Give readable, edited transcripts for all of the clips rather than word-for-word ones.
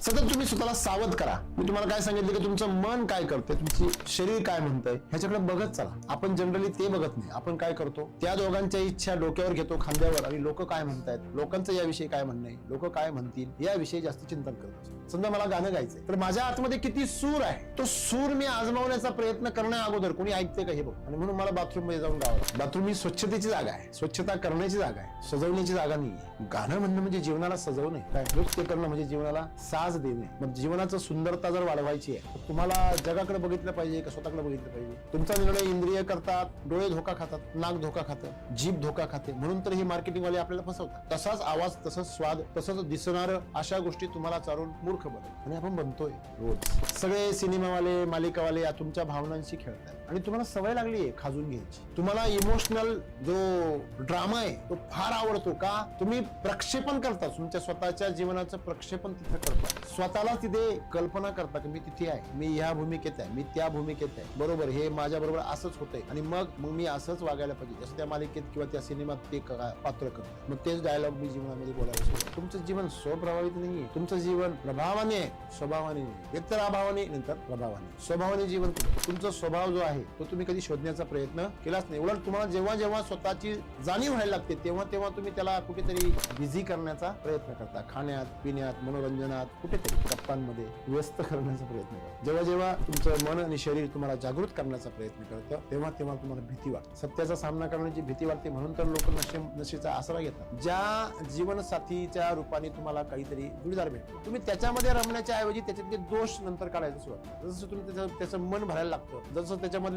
सतत तुम्ही स्वतःला सावध करा. मी तुम्हाला काय सांगितलं की तुमचं मन काय करते, तुमची शरीर काय म्हणतंय ह्याच्याकडे बघत चला. आपण जनरली ते बघत नाही. आपण काय करतो, त्या दोघांच्या इच्छा डोक्यावर घेतो, खांद्यावर, आणि लोक काय म्हणतायत, लोकांचं याविषयी काय म्हणणं आहे, लोक काय म्हणतील याविषयी जास्त चिंतन करत असतो. समजा मला गाणं गायचंय, तर माझ्या आतमध्ये किती सूर आहे, तो सूर मी आजमावण्याचा प्रयत्न करण्या अगोदर कोणी ऐकते का हे बघ. आणि म्हणून मला बाथरूम मध्ये जाऊन गावं. बाथरूम ही स्वच्छतेची जागा आहे, स्वच्छता करण्याची जागा आहे, सजवण्याची जागा नाही. गाणं म्हणणं म्हणजे जीवनाला सजवणे, काय नृत्य करणं म्हणजे जीवनाला साज देणे. मग जीवनाचं सुंदरता जर वाढवायची आहे, तर तुम्हाला जगाकडे बघितलं पाहिजे का स्वतःकडे बघितलं पाहिजे. तुमचा निर्णय इंद्रिय करतात, डोळे धोका खातात, नाक धोका खातं, जीभ धोका खाते. म्हणून तर ही मार्केटिंग वाले आपल्याला फसवतात. तसाच आवाज, तसंच स्वाद, तसंच दिसणारं अशा गोष्टी तुम्हाला चालून मूर्ख बनवतात. आणि आपण बनतोय रोज. सगळे सिनेमावाले, मालिकावाले या तुमच्या भावनांशी खेळतात आणि तुम्हाला सवय लागली आहे खाजून घ्यायची. तुम्हाला इमोशनल जो ड्रामा आहे तो फार आवडतो का, तुम्ही प्रक्षेपण करता, तुमच्या स्वतःच्या जीवनाचं प्रक्षेपण तिथे करता. स्वतःला तिथे कल्पना करता की मी तिथे आहे, मी ह्या भूमिकेत आहे, मी त्या भूमिकेत आहे, बरोबर हे माझ्या बरोबर असंच होतंय आणि मग मी असंच वागायला पाहिजे जसं त्या मालिकेत किंवा त्या सिनेमात ते पात्र करतात. मग तेच डायलॉग मी जीवनामध्ये बोलायला सुरू. तुमचं जीवन स्वप्रभावित नाहीये, तुमचं जीवन प्रभावाने आहे, स्वभावाने नाही. एकतर अभावाने, नंतर प्रभावाने. स्वभावाने जीवन तुमचा स्वभाव जो आहे तो तुम्ही कधी शोधण्याचा प्रयत्न केलाच नाही. उलट तुम्हाला जेव्हा जेव्हा स्वतःची जाणीव व्हायला लागते तेव्हा तेव्हा तुम्ही त्याला कुठेतरी बिझी करण्याचा प्रयत्न करता. खाण्यात, पिण्यात, मनोरंजनात, कुठेतरी गप्पांमध्ये व्यस्त करण्याचा प्रयत्न करता. जेव्हा जेव्हा तुमचं मन आणि शरीर तुम्हाला जागृत करण्याचा प्रयत्न करतं तेव्हा तेव्हा तुम्हाला भीती वाटते. सत्याचा सामना करण्याची भीती वाटते. म्हणून तर लोक नशेचा आसरा घेतात. ज्या जीवनसाथीच्या रूपाने तुम्हाला काहीतरी जोडीदार भेटतो, तुम्ही त्याच्यामध्ये रमण्याच्या ऐवजी त्याच्यातले दोष नंतर काढायचं सुरुवात. जसं तुम्ही त्याचं मन भरायला लागतं, जसं त्याच्यामधले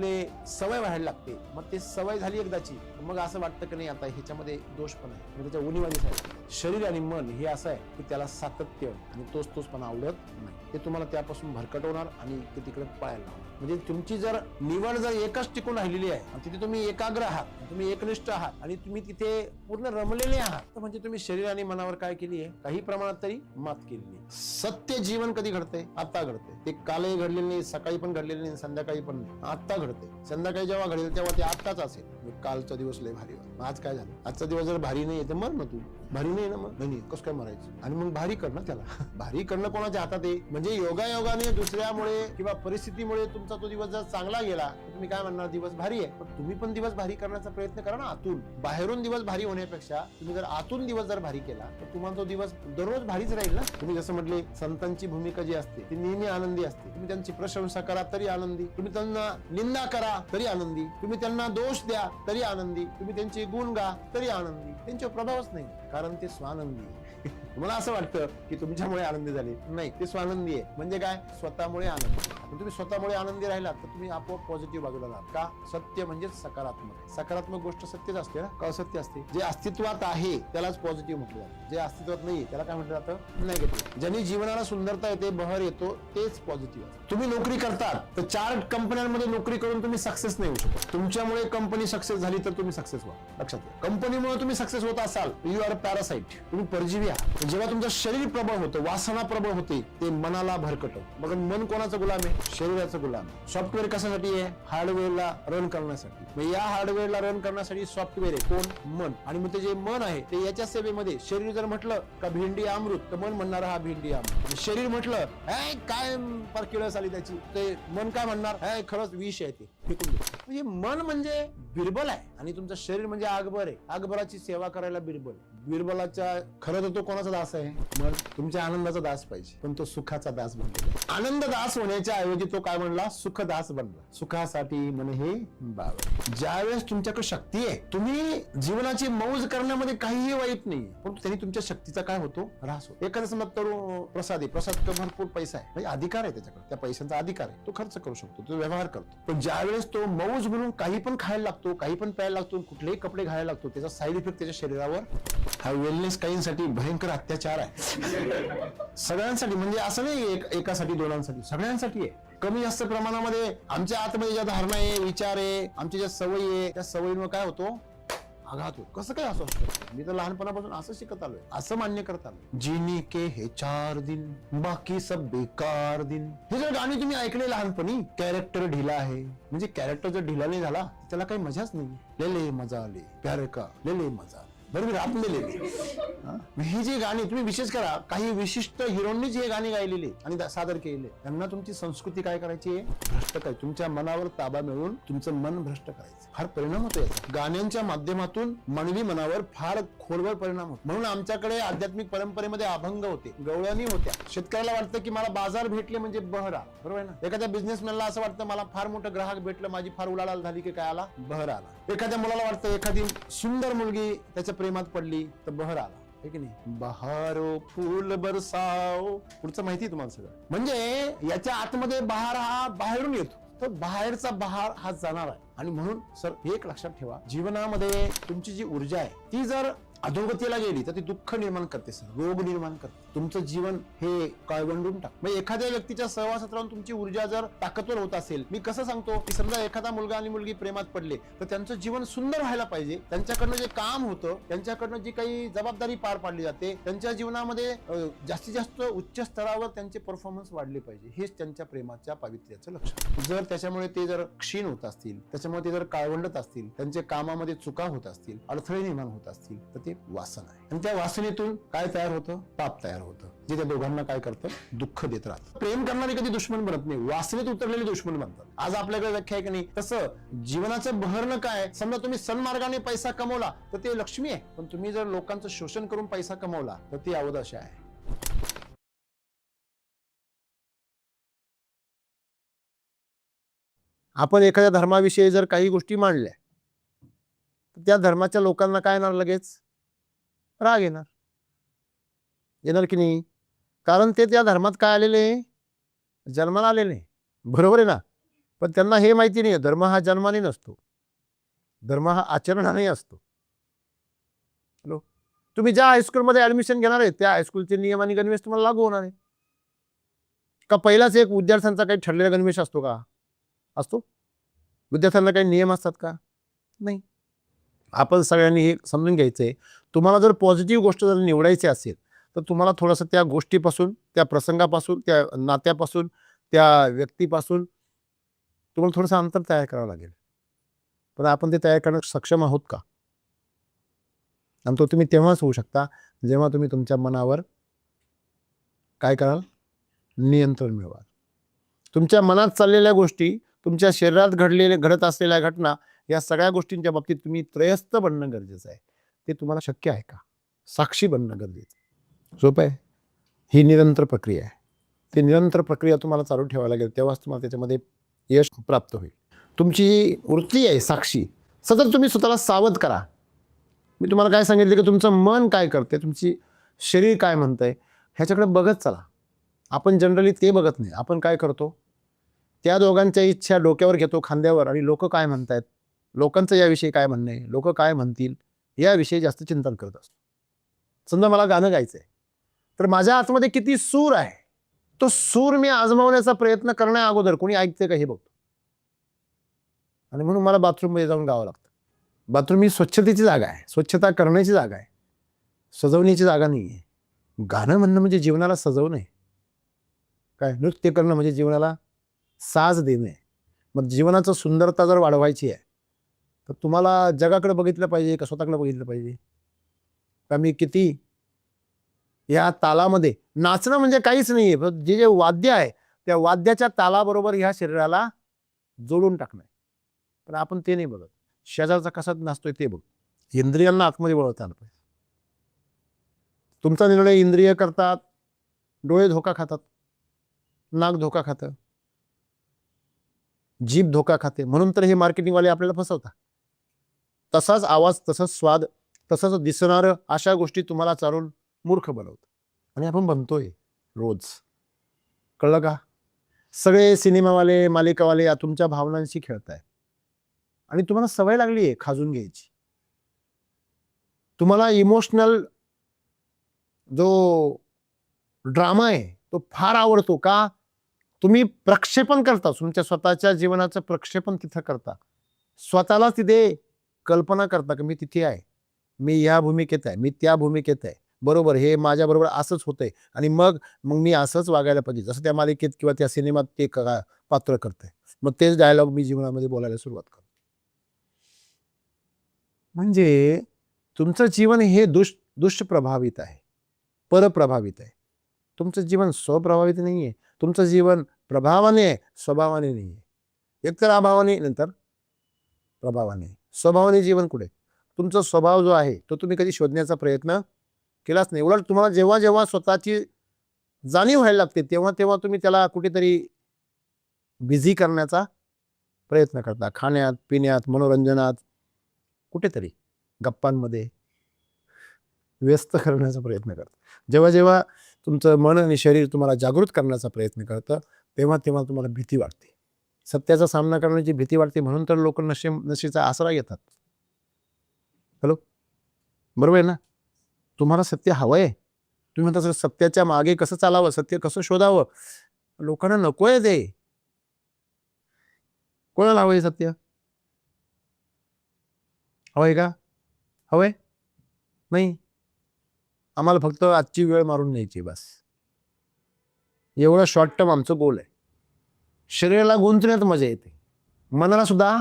सवय व्हायला लागते, मग ते सवय झाली एकदाची, मग असं वाटतं की नाही आता ह्याच्यामध्ये दोष पण आहे, मग त्याच्या उणीवाणीच आहे. शरीर आणि मन हे असं आहे की त्याला सातत्य आणि तोचपणा आवडत नाही. ते तुम्हाला त्यापासून भरकटवणार आणि ते तिकडे पळायला लावणार. म्हणजे तुमची जर निवड जर एकच टिकून राहिलेली आहे आणि तिथे तुम्ही एकाग्र आहात, तुम्ही एकनिष्ठ आहात आणि तुम्ही तिथे पूर्ण रमलेले आहात, तर म्हणजे तुम्ही शरीर आणि मनावर काय केली आहे, काही प्रमाणात तरी मात केलेली आहे. सत्य जीवन कधी घडते, आता घडते. ते कालही घडलेले नाही, सकाळी पण घडलेले नाही, संध्याकाळी पण नाही, आता घडते. संध्याकाळी जेव्हा घडेल तेव्हा ते आत्ताच असेल. कालचा दिवस लय भारी होता, आज काय झालं, आजचा दिवस जर भारी नाही तर मर ना तू. भारी नाही ना, मग नाही कसं काय मरायचं, आणि मग भारी कर ना त्याला. भारी करणं कोणाच्या हातात आहे. म्हणजे योगायोगाने दुसऱ्यामुळे किंवा परिस्थितीमुळे तुमचा तो दिवस जर चांगला गेला तर तुम्ही काय म्हणणार, दिवस भारी आहे. पण तुम्ही पण दिवस भारी करण्याचा प्रयत्न करा ना आतून. बाहेरून दिवस भारी होण्यापेक्षा तुम्ही जर आतून दिवस जर भारी केला तर तुम्हाला तो दिवस दररोज भारीच राहील ना. तुम्ही जसं म्हटले, संतांची भूमिका जी असते ती नेहमी आनंदी असते. तुम्ही त्यांची प्रशंसा करा तरी आनंदी, तुम्ही त्यांना निंदा करा तरी आनंदी, तुम्ही त्यांना दोष द्या तरी आनंदी, तुम्ही त्यांचे गुण गा तरी आनंदी. त्यांचा प्रभावच नाही, कारण ते स्वानंदी. तुम्हाला असं वाटतं की तुमच्यामुळे आनंदी झाले, नाही, ते स्वानंदी आहे. म्हणजे काय, स्वतःमुळे आनंदी. तुम्ही स्वतःमुळे आनंदी राहिलात तर तुम्ही आपोआप पॉझिटिव्ह बाजूला राहाल. का, सत्य म्हणजे सकारात्मक. सकारात्मक गोष्ट सत्यच असते ना, का असत्य असते. जे अस्तित्वात आहे त्यालाच पॉझिटिव्ह म्हटलं जातं, जे अस्तित्वात नाही त्याला काय म्हटलं जातं, निगेटिव्ह. ज्यांनी जीवनाला सुंदरता येते, बहर येतो, तेच पॉझिटिव्ह असतं. तुम्ही नोकरी करतात तर 4 कंपन्यांमध्ये नोकरी करून तुम्ही सक्सेस नाही होऊ शकत. तुमच्यामुळे कंपनी सक्सेस झाली तर तुम्ही सक्सेस व्हा. लक्षात घ्या, कंपनीमुळे तुम्ही सक्सेस होत असाल, यू आर पॅरासाइट, तुम्ही परजीवी आहात. जेव्हा तुमचं शरीर प्रबळ होतं, वासना प्रबळ होते, ते मनाला भरकटव. मग मन कोणाचं गुलाम आहे, शरीराचं गुलाम. सॉफ्टवेअर कशासाठी आहे, हार्डवेअरला रन करण्यासाठी. मग या हार्डवेअरला रन करण्यासाठी सॉफ्टवेअर आहे कोण, मन. आणि मग ते जे मन आहे ते याच्या सेवेमध्ये. शरीर जर म्हटलं का भेंडी अमृत तर मन म्हणणार हा भेंडी अमृत. शरीर म्हटलं काय किळस आली त्याची, ते मन काय म्हणणार, खरंच विष आहे, ते फेकून दे. म्हणजे मन म्हणजे बिरबल आहे आणि तुमचं शरीर म्हणजे अकबर आहे. अकबराची सेवा करायला बिरबल. बिरबलाच्या खरं तर तो कोणाचा दास आहे, मन. तुमच्या आनंदाचा दास पाहिजे, पण तो सुखाचा दास बनलेला. आनंद दास होण्याच्या ऐवजी तो काय म्हणला, सुखदास बनला. सुखासाठी मन हे बावळे. ज्यावेळेस तुमच्याकडे शक्ती आहे, तुम्ही जीवनाची मौज करण्यामध्ये काहीही वाईट नाही, पण त्यांनी तुमच्या शक्तीचा काय होतो, ऱ्हास होतो. एखादा समजा तरुण प्रसाद भरपूर पैसा आहे, म्हणजे अधिकार आहे त्याच्याकडे, त्या पैशांचा अधिकार आहे, तो खर्च करू शकतो, तो व्यवहार करतो. पण ज्यावेळेस तो मौज म्हणून काही पण खायला लागतो, काही पण प्यायला लागतो, कुठलेही कपडे घालायला लागतो, त्याचा साईड इफेक्ट त्याच्या शरीरावर. हा वेलनेस काहींसाठी भयंकर अत्याचार आहे. सगळ्यांसाठी, म्हणजे असं नाही एकासाठी दोघांसाठी, सगळ्यांसाठी आहे. कमी जास्त प्रमाणामध्ये आमच्या आतमध्ये ज्या धारणा आहे, विचार आहे, आमच्या ज्या सवयी आहे, त्या सवयीमुळे काय होतो, आघात होतो. कसं काय असं असतं, मी तर लहानपणापासून असं शिकत आलोय, असं मान्य करत आलोय. जीने के हे 4 दिन बाकी सब बेकार दिन. हे जर गाणी तुम्ही ऐकले लहानपणी, कॅरेक्टर ढिला आहे, म्हणजे कॅरेक्टर जर ढिला नाही झाला त्याला काही मजाच नाही. ले ले मजा ले प्यार का, ले ले मजा. बरोबर आपलेले ही जी गाणी तुम्ही विशेष करा, काही विशिष्ट हिरोंनीच हे गाणी गायलेली आणि सादर केलेली. त्यांना तुमची संस्कृती काय करायची आहे? भ्रष्ट करायची. तुमच्या मनावर ताबा मिळवून तुमचं मन भ्रष्ट करायचं. फार परिणाम होतो याचा. गाण्यांच्या माध्यमातून मानवी मनावर फार खोलवर परिणाम होतो. म्हणून आमच्याकडे आध्यात्मिक परंपरेमध्ये अभंग होते, गवळणी होत्या. शेतकऱ्याला वाटतं की मला बाजार भेटले म्हणजे बहरा, बरोबर आहे ना. एखाद्या बिझनेसमॅनला असं वाटतं मला फार मोठं ग्राहक भेटलं, माझी फार उलाढाल झाली की काय आला? बहर आला. एखाद्या मुलाला वाटतं एखादी सुंदर मुलगी त्याच्या प्रेमात पडली तर बहर आला, है की नाही. बहारो फूल बरसाओ, पुढचं माहिती तुम्हाला सगळं. म्हणजे याच्या आतमध्ये बहार हा बाहेरून येतो, तर बाहेरचा बहार हा जाणार आहे. आणि म्हणून सर एक लक्षात ठेवा, जीवनामध्ये तुमची जी ऊर्जा आहे ती जर अधोगतीला गेली तर ती दुःख निर्माण करते सर, रोग निर्माण करते. तुमचं जीवन हे काळवंडून टाक. म्हणजे एखाद्या व्यक्तीच्या सहवासात राहून तुमची ऊर्जा जर ताकदवर होत असेल, मी कसं सांगतो की समजा एखादा मुलगा आणि मुलगी प्रेमात पडले तर त्यांचं जीवन सुंदर व्हायला पाहिजे. त्यांच्याकडनं जे काम होतं, त्यांच्याकडनं जी काही जबाबदारी पार पाडली जाते, त्यांच्या जीवनामध्ये जास्तीत जास्त उच्च स्तरावर त्यांचे परफॉर्मन्स वाढले पाहिजे. हेच त्यांच्या प्रेमाच्या पावित्र्याचं लक्षण. जर त्याच्यामुळे ते जर क्षीण होत असतील, त्याच्यामुळे ते जर काळवंडत असतील, त्यांच्या कामामध्ये चुका होत असतील, अडथळे निर्माण होत असतील, तर ते वासन आहे. आणि त्या वासनेतून काय तयार होतं? पाप तयार होतं, जे त्या दोघांना काय करतं? दुःख देत राहतं. प्रेम करणारे कधी दुश्मन बनत नाही, वासनेत उतरलेले दुश्मन बनतात. आज आपल्याकडे व्याख्या आहे की नाही, तसं जीवनाचं बहरणं काय? समजा तुम्ही सन्मार्गाने पैसा कमवला तर ते लक्ष्मी आहे, पण तुम्ही जर लोकांचं शोषण करून पैसा कमवला तर ती अवदशा आहे. आपण एखाद्या धर्माविषयी जर काही गोष्टी मांडल्या तर त्या धर्माच्या लोकांना काय येणार? लगेच राग येणार, येणार की नाही? कारण ते त्या धर्मात काय आलेले? जन्माला आलेले, बरोबर आहे ना. पण त्यांना हे माहिती नाही, धर्म हा जन्माने नसतो, धर्म हा आचरणाने असतो. हॅलो, तुम्ही ज्या हायस्कूलमध्ये ऍडमिशन घेणार आहे त्या हायस्कूलचे नियम आणि गणवेश तुम्हाला लागू होणार आहे का? पहिलाच एक विद्यार्थ्यांचा काही ठरलेला गणवेश असतो का? असतो? विद्यार्थ्यांना काही नियम असतात का? नाही. आपण सगळ्यांनी हे समजून घ्यायचंय, तुम्हाला जर पॉझिटिव्ह गोष्ट जर निवडायची असेल तर तुम्हाला थोडंसं त्या गोष्टीपासून, त्या प्रसंगापासून, त्या नात्यापासून, त्या व्यक्तीपासून तुम्हाला थोडंसं अंतर तयार करावं लागेल. पण आपण ते तयार करण्यास सक्षम आहोत का? आणि तो तुम्ही तेव्हाच होऊ शकता जेव्हा तुम्ही तुमच्या मनावर काय कराल? नियंत्रण मिळवाल. तुमच्या मनात चाललेल्या गोष्टी, तुमच्या शरीरात घडत असलेल्या घटना, या सगळ्या गोष्टींच्या बाबतीत तुम्ही त्रयस्थ बनणं गरजेचं आहे. ते तुम्हाला शक्य आहे का? साक्षी बनणं गरजेचं आहे. सोपं आहे? ही निरंतर प्रक्रिया आहे. ती निरंतर प्रक्रिया तुम्हाला चालू ठेवावी लागेल, तेव्हाच तुम्हाला त्याच्यामध्ये यश प्राप्त होईल. तुमची वृत्ती आहे साक्षी. सतत तुम्ही स्वतःला सावध करा. मी तुम्हाला काय सांगितलं की तुमचं मन काय करते, तुमची शरीर काय म्हणतंय, ह्याच्याकडे बघत चला. आपण जनरली ते बघत नाही. आपण काय करतो? त्या दोघांच्या इच्छा डोक्यावर घेतो, खांद्यावर, आणि लोक काय म्हणतायत, लोकांचं याविषयी काय म्हणणं आहे, लोक काय म्हणतील, याविषयी जास्त चिंतन करत असतो. समजा मला गाणं गायचंय तर माझ्या आतमध्ये किती सूर आहे, तो सूर मी आजमावण्याचा प्रयत्न करण्या अगोदर कोणी ऐकते का हे बघतो. आणि म्हणून मला बाथरूममध्ये जाऊन गावं लागतं. बाथरूम ही स्वच्छतेची जागा आहे, स्वच्छता करण्याची जागा आहे, सजवण्याची जागा नाही आहे. गाणं म्हणणं म्हणजे जीवनाला सजवणं आहे. काय नृत्य करणं म्हणजे जीवनाला साज देणे. मग जीवनाचं सुंदरता जर वाढवायची आहे तर तुम्हाला जगाकडे बघितलं पाहिजे का स्वतःकडे बघितलं पाहिजे? का मी किती या तालामध्ये नाचणं म्हणजे काहीच नाहीये, जे जे वाद्य आहे त्या वाद्याच्या तालाबरोबर ह्या शरीराला जोडून टाकणं. पण आपण ते नाही बघत. शेजारचा कसा नाचतोय ते बघ. इंद्रियांना आतमध्ये वळवता आलं पाहिजे. तुमचा निर्णय इंद्रिय करतात, डोळे धोका खातात, नाक धोका खातं, जीभ धोका खाते. म्हणून तर हे मार्केटिंगवाले आपल्याला फसवतात. तसाच आवाज, तसाच स्वाद, तसंच दिसणारं अशा गोष्टी तुम्हाला चालून मूर्ख बनवतात. आणि आपण बनतोय रोज. कळलं का? सगळे सिनेमावाले, मालिकावाले तुमच्या भावनांशी खेळताय आणि तुम्हाला सवय लागली आहे खाजून घ्यायची. तुम्हाला इमोशनल जो ड्रामा आहे तो फार आवडतो का? तुम्ही प्रक्षेपण करता, तुमच्या स्वतःच्या जीवनाचं प्रक्षेपण तिथं करता. स्वतःला तिथे कल्पना करता की मी तिथे आहे, मी या भूमिकेत आहे, मी त्या भूमिकेत आहे, बरोबर हे माझ्या बरोबर असंच होतंय, आणि मग मी असंच वागायला पाहिजे जसं त्या मालिकेत किंवा त्या सिनेमात ते पात्र करतंय. मग तेच डायलॉग मी जीवनामध्ये बोलायला सुरुवात करतो. म्हणजे तुमचं जीवन हे दुष्प्रभावित आहे, परप्रभावित आहे. तुमचं जीवन स्वप्रभावित नाही आहे. तुमचं जीवन प्रभावाने आहे, स्वभावाने नाही आहे. एकतर अभावाने, नंतर प्रभावाने. स्वभावाने जीवन कुठे? तुमचा स्वभाव जो आहे तो तुम्ही कधी शोधण्याचा प्रयत्न केलाच नाही. उलट तुम्हाला जेव्हा जेव्हा स्वतःची जाणीव व्हायला लागते तेव्हा तेव्हा तुम्ही त्याला कुठेतरी बिझी करण्याचा प्रयत्न करता. खाण्यात, पिण्यात, मनोरंजनात, कुठेतरी गप्पांमध्ये व्यस्त करण्याचा प्रयत्न करता. जेव्हा जेव्हा तुमचं मन आणि शरीर तुम्हाला जागृत करण्याचा प्रयत्न करतं तेव्हा तेव्हा तुम्हाला भीती वाटते. सत्याचा सामना करण्याची भीती वाटते, म्हणून तर लोक नशेचा आसरा घेतात. हॅलो, बरोबर आहे ना? तुम्हाला सत्य हवं आहे. तुम्ही म्हणता सत्याच्या मागे कसं चालावं, सत्य कसं शोधावं. लोकांना नको आहे ते. कोणाला हवंय सत्य? हवंय का? हवंय नाही. आम्हाला फक्त आजची वेळ मारून न्यायची बस, एवढं शॉर्ट टर्म आमचं गोल आहे. शरीराला गुंतण्यात मजा येते, मनाला सुद्धा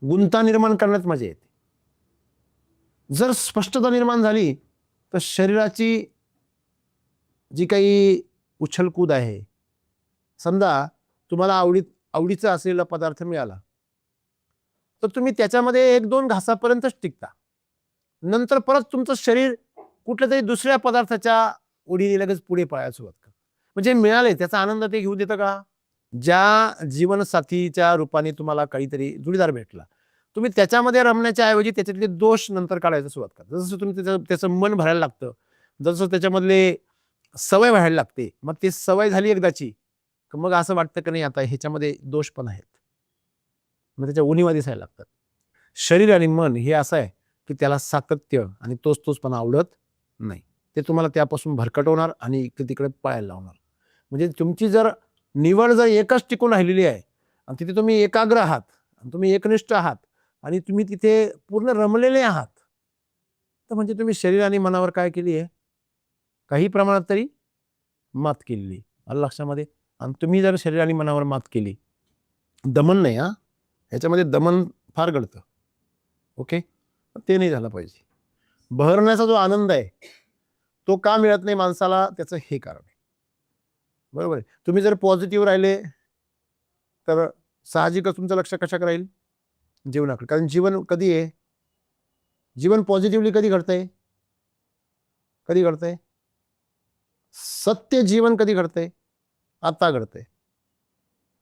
गुंता निर्माण करण्यात मजा येते. जर स्पष्टता निर्माण झाली तर शरीराची जी काही उछलकूद आहे, समजा तुम्हाला आवडीचा असलेला पदार्थ मिळाला तर तुम्ही त्याच्यामध्ये 1-2 घासापर्यंतच टिकता. नंतर परत तुमचं शरीर कुठल्या तरी दुसऱ्या पदार्थाच्या ओढीने लगेच पुढे पळायला सुरुवात करतं. म्हणजे मिळाले त्याचा आनंद ते घेऊ देतं का? ज्या जीवनसाथीच्या रूपाने तुम्हाला काहीतरी जोडीदार भेटला, तुम्ही त्याच्यामध्ये रमण्याच्या ऐवजी त्याच्यातले दोष नंतर काढायला सुरुवात करता. जसं तुम्ही त्याचं मन भरायला लागतं, जसं त्याच्यामधले सवय व्हायला लागते, मग ती सवय झाली एकदाची, मग असं वाटतं की नाही आता ह्याच्यामध्ये दोष पण आहेत, मग त्याच्या उणीवा दिसायला लागतात. शरीर आणि मन हे असं आहे की त्याला सातत्य आणि तोचपणा आवडत नाही. ते तुम्हाला त्यापासून भरकटवणार आणि इकडे तिकडे पळायला लावणार. म्हणजे तुमची जर निवड जर एकच टिकून राहिलेली आहे आणि तिथे तुम्ही एकाग्र आहात, तुम्ही एकनिष्ठ आहात आणि तुम्ही तिथे पूर्ण रमलेले आहात, तर म्हणजे तुम्ही शरीर आणि मनावर काय केली आहे? काही प्रमाणात तरी मात केलेली. आलं लक्षामध्ये? आणि तुम्ही जर शरीर आणि मनावर मात केली, दमन नाही, ह्याच्यामध्ये दमन फार घडतं. ओके, ते नाही झालं पाहिजे. बहरण्याचा जो आनंद आहे तो का मिळत नाही माणसाला, त्याचं हे कारण आहे. बरोबर आहे. तुम्ही जर पॉझिटिव्ह राहिले तर साहजिकच तुमचं लक्ष कशाकडे राहील? जीवनाकडे. कारण जीवन कधी आहे? जीवन पॉझिटिव्हली कधी घडतंय? कधी घडतंय? सत्य जीवन कधी घडतंय? आता घडतंय.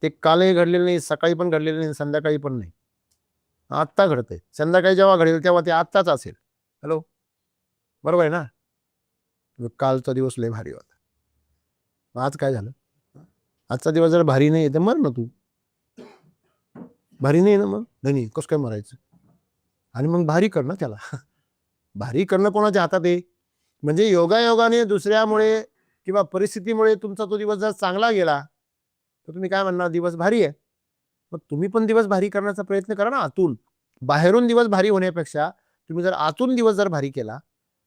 ते कालही घडलेलं नाही, सकाळी पण घडलेलं नाही, संध्याकाळी पण नाही, आत्ता घडतंय. संध्याकाळी जेव्हा घडेल तेव्हा ते आत्ताच असेल. हॅलो, बरोबर आहे ना? कालचा दिवस लय भारी होता, आज काय झालं? आजचा दिवस जर भारी नाही तर मर ना तू. भारी नाही ना, मग नाही कसं काय मरायचं? आणि मग भारी कर ना त्याला. भारी करणं कोणाच्या हातात आहे? म्हणजे योगायोगाने दुसऱ्यामुळे किंवा परिस्थितीमुळे तुमचा तो दिवस जर चांगला गेला तर तुम्ही काय म्हणणार? दिवस भारी आहे. मग तुम्ही पण दिवस भारी करण्याचा प्रयत्न करा ना आतून. बाहेरून दिवस भारी होण्यापेक्षा तुम्ही जर आतून दिवस जर भारी केला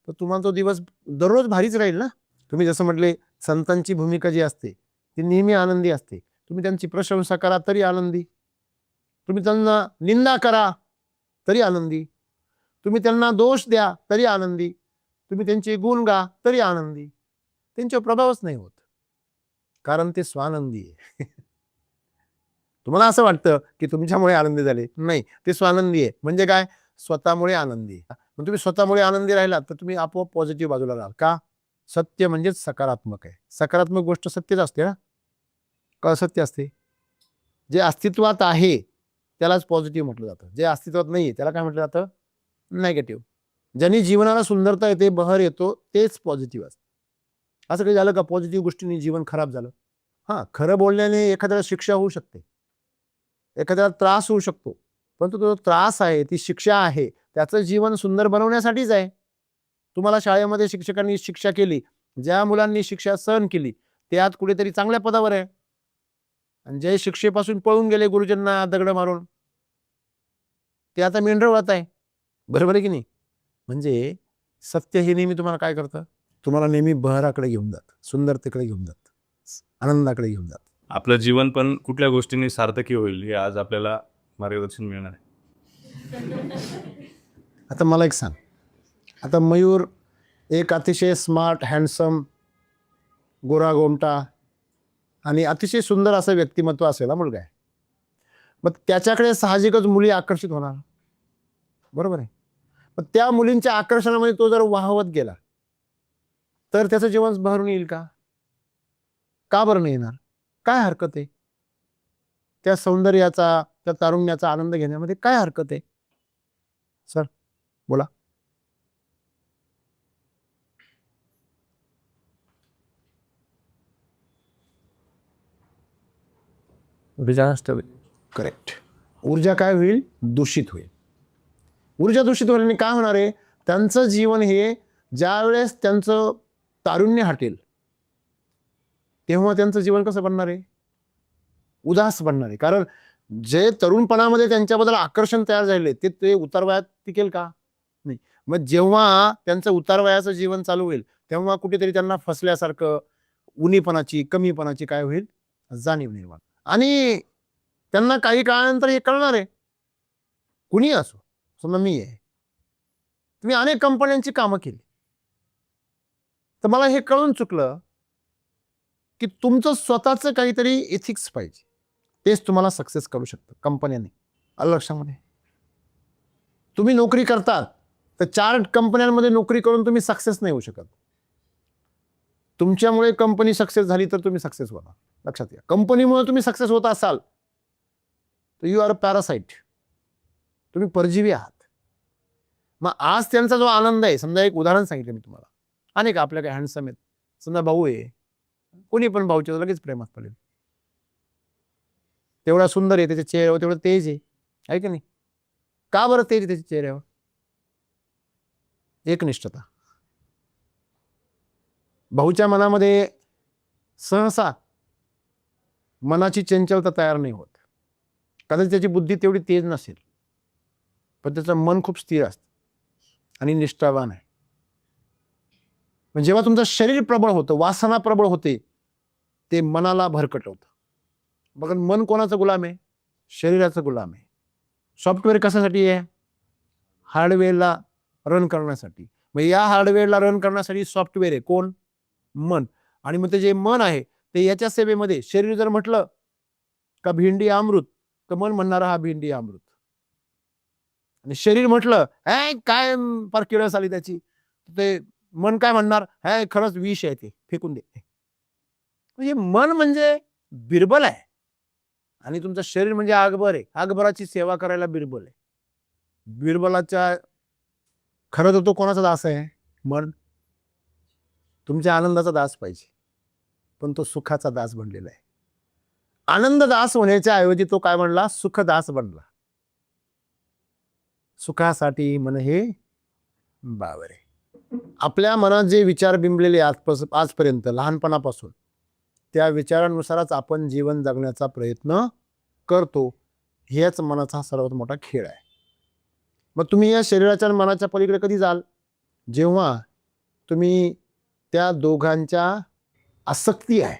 तर तुम्हाला तो दिवस दररोज भारीच राहील ना. तुम्ही जसं म्हटले, संतांची भूमिका जी असते ती नेहमी आनंदी असते. तुम्ही त्यांची प्रशंसा करा तरी आनंदी, तुम्ही त्यांना निंदा करा तरी आनंदी, तुम्ही त्यांना दोष द्या तरी आनंदी, तुम्ही त्यांचे गुण गा तरी आनंदी. त्यांच्यावर प्रभावच नाही होत, कारण ते स्वानंदी आहे. तुम्हाला असं वाटतं की तुमच्यामुळे आनंदी झाले, नाही, ते स्वानंदी आहे. म्हणजे काय? स्वतःमुळे आनंदी आहे. मग तुम्ही स्वतःमुळे आनंदी राहिलात तर तुम्ही आपोआप पॉझिटिव्ह बाजूला राहाल. का? सत्य म्हणजेच सकारात्मक आहे. सकारात्मक गोष्ट सत्यच असते ना, का असत्य असते? जे अस्तित्वात आहे त्यालाच पॉझिटिव्ह म्हटलं जातं, जे अस्तित्वात नाही त्याला काय म्हटलं जातं? नेगेटिव्ह. ज्यांनी जीवनाला सुंदरता येते, बहर येतो, तेच पॉझिटिव्ह असतं. असं काही झालं का पॉझिटिव्ह गोष्टींनी जीवन खराब झालं? खरं बोलण्याने एखाद्याला शिक्षा होऊ शकते, एखाद्याला त्रास होऊ शकतो, परंतु तो त्रास आहे, ती शिक्षा आहे, त्याचं जीवन सुंदर बनवण्यासाठीच आहे. तुम्हाला शाळेमध्ये शिक्षकांनी शिक्षा केली, ज्या मुलांनी शिक्षा सहन केली ते आज कुठेतरी चांगल्या पदावर आहे, आणि जे शिक्षेपासून पळून गेले गुरुजींना दगड मारून ते आता मेंढरवळत आहे. बरोबर आहे की नाही? म्हणजे सत्य हे नेहमी तुम्हाला काय करतं? तुम्हाला नेहमी बहराकडे घेऊन जात, सुंदरतेकडे घेऊन जात, आनंदाकडे घेऊन जात. आपलं जीवन पण कुठल्या गोष्टींनी सार्थकी होईल हे आज आपल्याला मार्गदर्शन मिळणार आहे. आता मला एक सांग, आता मयूर एक अतिशय स्मार्ट, हँडसम, गोरा गोमटा आणि अतिशय सुंदर असं व्यक्तिमत्व असलेला मुलगा आहे. मग त्याच्याकडे साहजिकच मुली आकर्षित होणार, बरोबर आहे. मग त्या मुलींच्या आकर्षणामध्ये तो जर वाहवत गेला तर त्याचं जीवन बहरून येईल का? का बरं नाही येणार? काय हरकत आहे? त्या सौंदर्याचा, त्या तारुण्याचा आनंद घेण्यामध्ये काय हरकत आहे? सर बोला. करेक्ट. ऊर्जा काय होईल? दूषित होईल. ऊर्जा दूषित होण्याने काय होणार आहे? त्यांचं जीवन हे ज्या वेळेस त्यांचं तारुण्य हटेल तेव्हा त्यांचं जीवन कसं बनणार आहे? उदास बनणार आहे. कारण जे तरुणपणामध्ये त्यांच्याबद्दल आकर्षण तयार झाले ते उतार वयात टिकेल का? नाही. मग जेव्हा त्यांचं उतार वयाचं जीवन चालू होईल तेव्हा कुठेतरी त्यांना फसल्यासारखं, उणीपणाची, कमीपणाची काय होईल? जाणीव निर्माण. आणि त्यांना काही काळानंतर हे कळणार आहे. कुणी असो, समजा मी आहे, तुम्ही अनेक कंपन्यांची कामं केली, तर मला हे कळून चुकलं की तुमचं स्वतःचं काहीतरी एथिक्स पाहिजे, तेच तुम्हाला सक्सेस करू शकतं कंपन्यांनी. आलं लक्षामध्ये? तुम्ही नोकरी करतात तर 4 कंपन्यांमध्ये नोकरी करून तुम्ही सक्सेस नाही होऊ शकत. तुमच्यामुळे कंपनी सक्सेस झाली तर तुम्ही सक्सेस होणार. लक्षात घ्या. कंपनीमुळे तुम्ही सक्सेस होत असाल तर यू आर अ पॅरासाइट, तुम्ही परजीवी आहात. मग आज त्यांचा जो आनंद आहे, समजा एक उदाहरण सांगितलं मी तुम्हाला, अनेक आपल्या काही हँडसम आहेत, समजा भाऊ आहे, कोणी पण भाऊच्या लगेच प्रेमात पडेल. तेवढा सुंदर आहे, त्याच्या चेहऱ्यावर तेवढं तेज आहे की नाही? का बरं तेज आहे त्याच्या चेहऱ्यावर? एकनिष्ठता. भाऊच्या मनामध्ये सहसा मनाची चंचलता तयार नाही होत. कदाचित त्याची बुद्धी तेवढी तेज नसेल, पण त्याचं मन खूप स्थिर असतं आणि निष्ठावान आहे. पण जेव्हा तुमचं शरीर प्रबळ होतं, वासना प्रबळ होते, ते मनाला भरकटवतं. बघा, मन कोणाचा गुलाम आहे? शरीराचा गुलाम आहे. सॉफ्टवेअर कशासाठी आहे? हार्डवेअरला रन करण्यासाठी. मग या हार्डवेअरला रन करण्यासाठी सॉफ्टवेअर आहे. कोण? मन. आणि मग ते जे मन आहे ते याच्या सेवेमध्ये, शरीर जर म्हटलं का भेंडी अमृत, तर मन म्हणणार हा भेंडी अमृत. आणि शरीर म्हटलं काय फार किळस आली त्याची, ते मन काय म्हणणार? खरंच विष आहे, ते फेकून दे. म्हणजे मन म्हणजे बिरबल आहे आणि तुमचं शरीर म्हणजे अकबर आहे. अकबराची सेवा करायला बिरबल आहे. बिरबलाच्या खरं तर तो कोणाचा दास आहे? मन. तुमच्या आनंदाचा दास पाहिजे, पण तो सुखाचा दास बनलेला आहे. आनंद दास होण्याच्या ऐवजी तो काय बनला? सुखदास बनला. सुखासाठी मन हे बावरे. आपल्या मनात जे विचार बिंबलेले आजपर्यंत लहानपणापासून, त्या विचारांनुसारच आपण जीवन जगण्याचा प्रयत्न करतो. हेच मनाचा सर्वात मोठा खेळ आहे. मग तुम्ही या शरीराच्या आणि मनाच्या पलीकडे कधी जाल? जेव्हा तुम्ही त्या दोघांच्या आसक्ती आहे,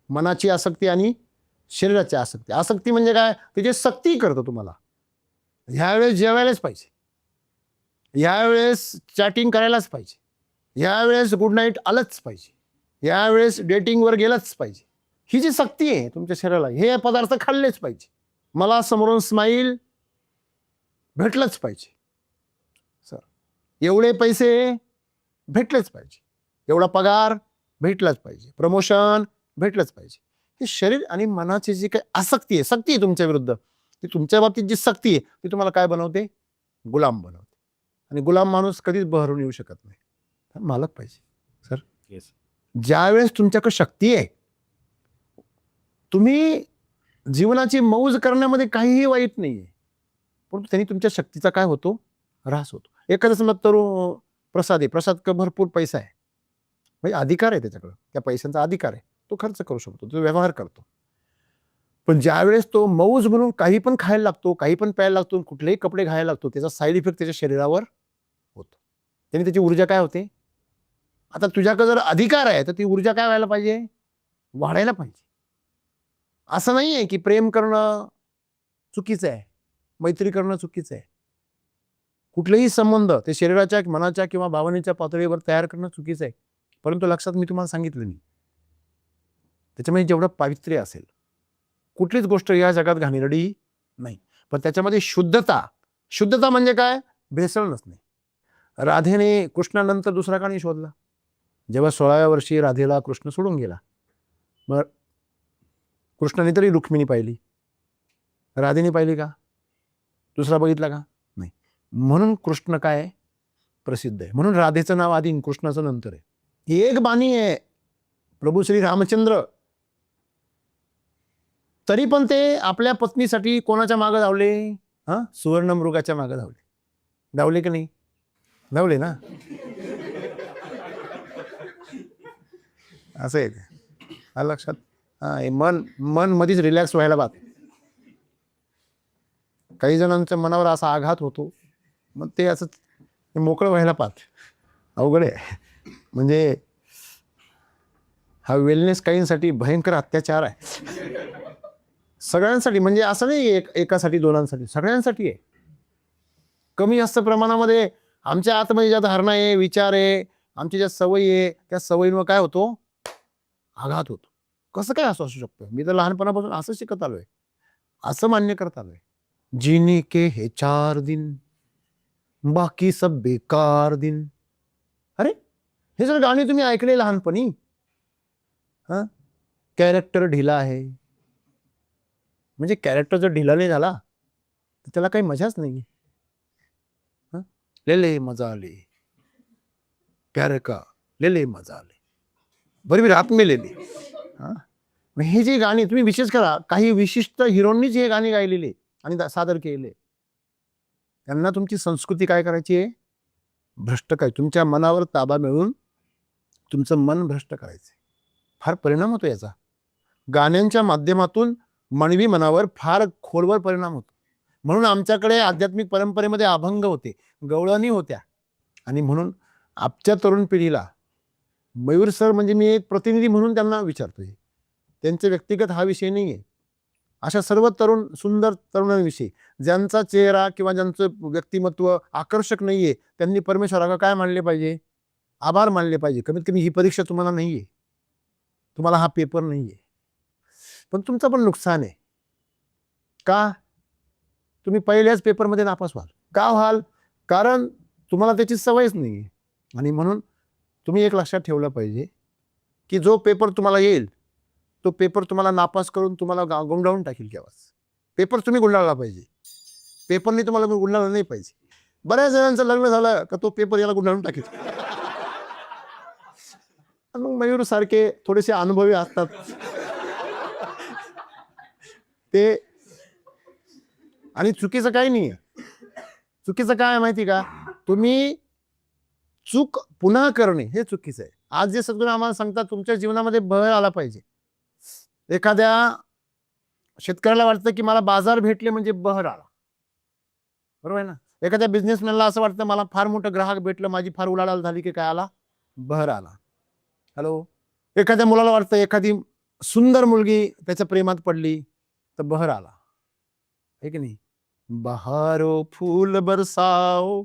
मनाची आसक्ती आणि शरीराची आसक्ती. आसक्ती म्हणजे काय? त्याची सक्ती करतो तुम्हाला. ह्यावेळेस जेवायलाच पाहिजे, यावेळेस चॅटिंग करायलाच पाहिजे, यावेळेस गुड नाईट आलंच पाहिजे, यावेळेस डेटिंगवर गेलंच पाहिजे. ही जी सक्ती आहे तुमच्या शरीराला, हे पदार्थ खाल्लेच पाहिजे, मला समोरून स्माईल भेटलंच पाहिजे, सर एवढे पैसे भेटलेच पाहिजे, एवढा पगार भेटलाच पाहिजे, प्रमोशन भेटलंच पाहिजे. हे शरीर आणि मनाची जी काही आसक्ती आहे, सक्ती आहे तुमच्या विरुद्ध, ती तुमच्या बाबतीत जी सक्ती आहे ती तुम्हाला काय बनवते? गुलाम बनवते. आणि गुलाम माणूस कधीच बहरून येऊ शकत नाही. मालक पाहिजे. Sir yes. ज्यावेळेस तुमच्याकडे शक्ती आहे, तुम्ही जीवनाची मौज करण्यामध्ये काहीही वाईट नाहीये, परंतु त्यांनी तुमच्या शक्तीचा काय होतो? ऱ्हास होतो. एखादा समजा तरुण प्रसाद आहे, प्रसाद भरपूर पैसा आहे, म्हणजे अधिकार आहे त्याच्याकडे, त्या पैशांचा अधिकार आहे, तो खर्च करू शकतो, तो व्यवहार करतो. पण ज्यावेळेस तो मौज म्हणून काही पण खायला लागतो, काही पण प्यायला लागतो, कुठलेही कपडे घालायला लागतो, त्याचा साईड इफेक्ट त्याच्या शरीरावर होतो. त्याने त्याची ऊर्जा काय होते? आता तुझ्याकडे जर अधिकार आहे तर ती ऊर्जा काय व्हायला पाहिजे? वाढायला पाहिजे. असं नाही आहे की प्रेम करणं चुकीचं आहे, मैत्री करणं चुकीचं आहे. कुठलेही संबंध ते शरीराच्या मनाच्या किंवा भावनेच्या पातळीवर तयार करणं चुकीचं आहे. परंतु लक्षात मी तुम्हाला सांगितलं नाही, त्याच्यामध्ये जेवढं पावित्र्य असेल, कुठलीच गोष्ट या जगात घाणेरडी नाही, पण त्याच्यामध्ये शुद्धता म्हणजे काय? भेसळ नसणे. राधेने कृष्णानंतर दुसरा का नाही शोधला? जेव्हा 16व्या वर्षी राधेला कृष्ण सोडून गेला, मग कृष्णाने तरी रुक्मिणी पाहिली, राधेने पाहिली का? दुसरा बघितला का? नाही. म्हणून कृष्ण काय प्रसिद्ध आहे. म्हणून राधेचं नाव आधी कृष्णाचं नंतर आहे. एक बाणी आहे प्रभू श्री रामचंद्र, तरी पण ते आपल्या पत्नीसाठी कोणाच्या मागे धावले? सुवर्ण मृगाच्या मागे धावले की नाही? धावले ना. असं आहे ते. लक्षात. मन मध्येच रिलॅक्स व्हायला बात. काही जणांच्या मनावर असा आघात होतो, मग ते असं मोकळं व्हायला पाहत. अवघड आहे. म्हणजे हा वेलनेस काहींसाठी भयंकर अत्याचार आहे. सगळ्यांसाठी, म्हणजे असं नाही एकासाठी दोनांसाठी, सगळ्यांसाठी आहे. कमी जास्त प्रमाणामध्ये आमच्या आतमध्ये ज्या धारणा आहे, विचार आहे, आमच्या ज्या सवयी आहे, त्या सवयींवर काय होतो? आघात होतो. कसं काय असं असू शकतं? मी तर लहानपणापासून असं शिकत आलोय, असं मान्य करत आलोय. जीने के हे 4 दिन, बाकी सब बेकार दिन. अरे हे जर गाणी तुम्ही ऐकले लहानपणी, कॅरेक्टर ढिला आहे, म्हणजे कॅरेक्टर जर ढिला नाही झाला तर त्याला काही मजाच नाही. ले मजा आले का, ले मजा आले, बरोबर रात में ले. हे जी गाणी तुम्ही विशेष करा, काही विशिष्ट हिरोंनीच हे गाणी गायलेले आणि सादर केले. त्यांना तुमची संस्कृती काय करायची आहे? भ्रष्ट काय, तुमच्या मनावर ताबा मिळवून तुमचं मन भ्रष्ट करायचं. फार परिणाम होतो याचा. गाण्यांच्या माध्यमातून मानवी मनावर फार खोलवर परिणाम होतो. म्हणून आमच्याकडे आध्यात्मिक परंपरेमध्ये अभंग होते, गवळणी होत्या. आणि म्हणून आजच्या तरुण पिढीला मयूर सर म्हणजे मी एक प्रतिनिधी म्हणून त्यांना विचारतोय, त्यांचे व्यक्तिगत हा विषय नाही आहे. अशा सर्व तरुण सुंदर तरुणांविषयी ज्यांचा चेहरा किंवा ज्यांचं व्यक्तिमत्व आकर्षक नाहीये, त्यांनी परमेश्वराला काय मानले पाहिजे? आभार मानले पाहिजे. कमीत कमी ही परीक्षा तुम्हाला नाहीये, तुम्हाला हा पेपर नाहीये, पण तुमचं पण नुकसान आहे. का? तुम्ही पहिल्याच पेपरमध्ये नापास व्हाल. का व्हाल? कारण तुम्हाला त्याची सवयच नाही. आणि म्हणून तुम्ही एक लक्षात ठेवलं पाहिजे की जो पेपर तुम्हाला येईल तो पेपर तुम्हाला नापास करून तुम्हाला गुंडाळून टाकेल. केव्हाच पेपर तुम्ही गुंडाळला पाहिजे, पेपरने तुम्हाला गुंडाळलं नाही पाहिजे. बऱ्याच जणांचं लग्न झालं का तो पेपर याला गुंडाळून टाकेल. मग मयूर सारखे थोडेसे अनुभवी असतात ते. आणि चुकीचं काही नाही आहे. चुकीचं काय माहिती का? तुम्ही चूक पुन्हा करणे हे चुकीचं आहे. आज जे सद्गुरू आम्हाला सांगतात, तुमच्या जीवनामध्ये बळ आला पाहिजे. एखाद्या शेतकऱ्याला वाटतं की मला बाजार भेटले म्हणजे बहर आला, बरोबर आहे ना. एखाद्या बिझनेसमॅनला असं वाटतं मला फार मोठं ग्राहक भेटलं, माझी फार उलाढाल झाली की काय आला? बहर आला. हॅलो. एखाद्या मुलाला वाटतं एखादी सुंदर मुलगी त्याच्या प्रेमात पडली तर बहर आला, आहे की नाही? बहारो फूल बरसाओ.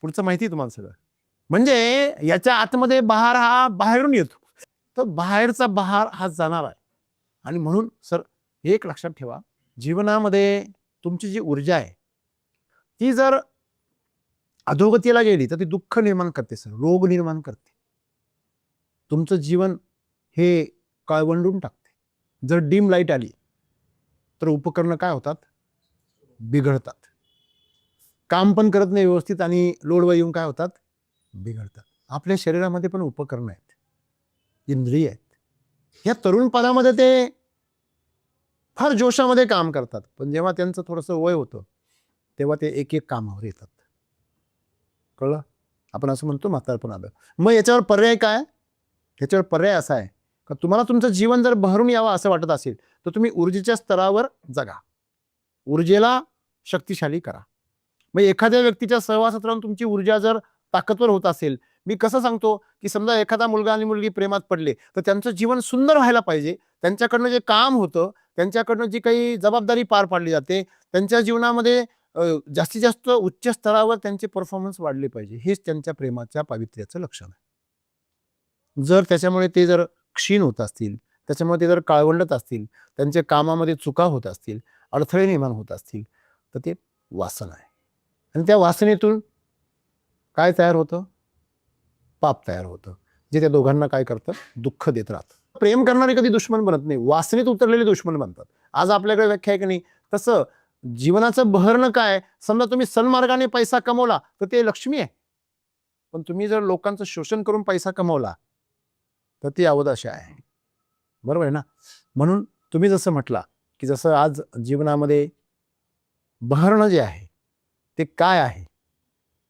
पुढचं माहिती आहे तुम्हाला सगळं. म्हणजे याच्या आतमध्ये बहार हा बाहेरून येतो, तर बाहेरचा बहार हा जाणार आहे. आणि म्हणून सर एक लक्षात ठेवा, जीवनामध्ये तुमची जी ऊर्जा आहे ती जर अधोगतीला गेली तर ती दुःख निर्माण करते सर, रोग निर्माण करते. तुमचं जीवन हे काळवंडून टाकते. जर डिम लाईट आली तर उपकरणं काय होतात? बिघडतात. काम पण करत नाही व्यवस्थित आणि लोडवर येऊन काय होतात? बिघडतात. आपल्या शरीरामध्ये पण उपकरणं आहेत, इंद्रिय आहेत. या तरुणपणामध्ये ते फार जोशामध्ये काम करतात, पण जेव्हा त्यांचं थोडंसं वय होतं तेव्हा ते एक एक कामावर येतात. कळलं? आपण असं म्हणतो म्हातारपण आलं. मग याच्यावर पर्याय काय? याच्यावर पर्याय असा आहे का तुम्हाला तुमचं जीवन जर बहरून यावं असं वाटत असेल तर तुम्ही ऊर्जेच्या स्तरावर जगा, ऊर्जेला शक्तिशाली करा. मग एखाद्या व्यक्तीच्या सहवासात राहून तुमची ऊर्जा जर ताकदवर होत असेल, मी कसं सांगतो की समजा एखादा मुलगा आणि मुलगी प्रेमात पडले तर त्यांचं जीवन सुंदर व्हायला पाहिजे. त्यांच्याकडनं जे काम होतं, त्यांच्याकडनं जी काही जबाबदारी पार पाडली जाते, त्यांच्या जीवनामध्ये जास्तीत जास्त उच्च स्तरावर त्यांचे परफॉर्मन्स वाढले पाहिजे, हेच त्यांच्या प्रेमाच्या पावित्र्याचं लक्षण आहे. जर त्याच्यामुळे ते जर क्षीण होत असतील, त्याच्यामुळे ते जर काळवंडत असतील, त्यांच्या कामामध्ये चुका होत असतील, अडथळे निर्माण होत असतील, तर ते वासना आहे. आणि त्या वासनेतून काय तयार होतं? पाप तयार होतं, जे त्या दोघांना काय करतं? दुःख देत राहतं. प्रेम करणारे कधी दुश्मन बनत नाही, वासनेत उतरलेले दुश्मन बनतात. आज आपल्याकडे व्याख्या आहे की नाही, तसं जीवनाचं बहरणं काय? समजा तुम्ही सन्मार्गाने पैसा कमवला तर ते लक्ष्मी आहे, पण तुम्ही जर लोकांचं शोषण करून पैसा कमवला तर ती अवदशा आहे. बरोबर आहे ना? म्हणून तुम्ही जसं म्हटला की जसं आज जीवनामध्ये बहरणं जे आहे ते काय आहे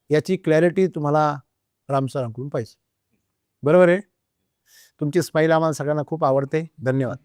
याची क्लॅरिटी तुम्हाला रामसरांकडून पाहिजे. बरोबर आहे? तुमची स्माईल आम्हाला सगळ्यांना खूप आवडते. धन्यवाद.